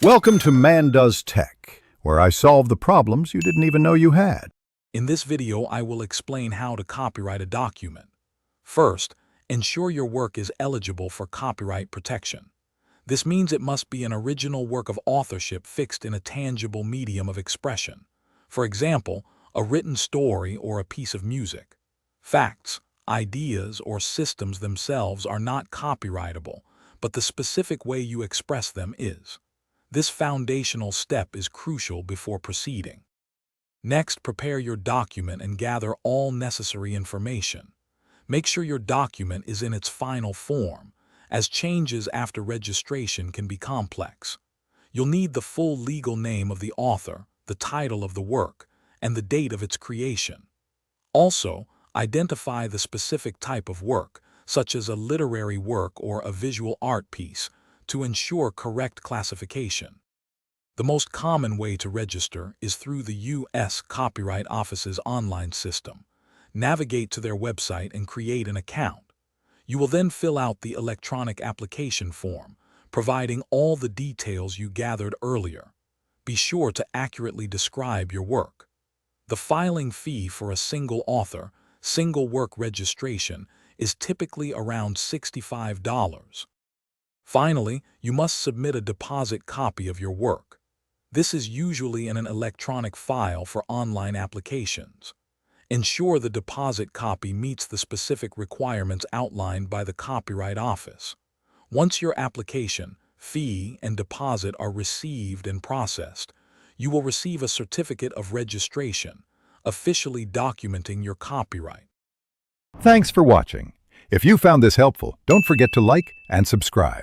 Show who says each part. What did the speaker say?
Speaker 1: Welcome to Man Does Tech, where I solve the problems you didn't even know you had.
Speaker 2: In this video, I will explain how to copyright a document. First, ensure your work is eligible for copyright protection. This means it must be an original work of authorship fixed in a tangible medium of expression. For example, a written story or a piece of music. Facts, ideas, or systems themselves are not copyrightable, but the specific way you express them is. This foundational step is crucial before proceeding. Next, prepare your document and gather all necessary information. Make sure your document is in its final form, as changes after registration can be complex. You'll need the full legal name of the author, the title of the work, and the date of its creation. Also, identify the specific type of work, such as a literary work or a visual art piece, to ensure correct classification. The most common way to register is through the U.S. Copyright Office's online system. Navigate to their website and create an account. You will then fill out the electronic application form, providing all the details you gathered earlier. Be sure to accurately describe your work. The filing fee for a single author, single work registration is typically around $65. Finally, you must submit a deposit copy of your work. This is usually in an electronic file for online applications. Ensure the deposit copy meets the specific requirements outlined by the Copyright Office. Once your application, fee, and deposit are received and processed, you will receive a certificate of registration, officially documenting your copyright.
Speaker 1: Thanks for watching. If you found this helpful, don't forget to like and subscribe.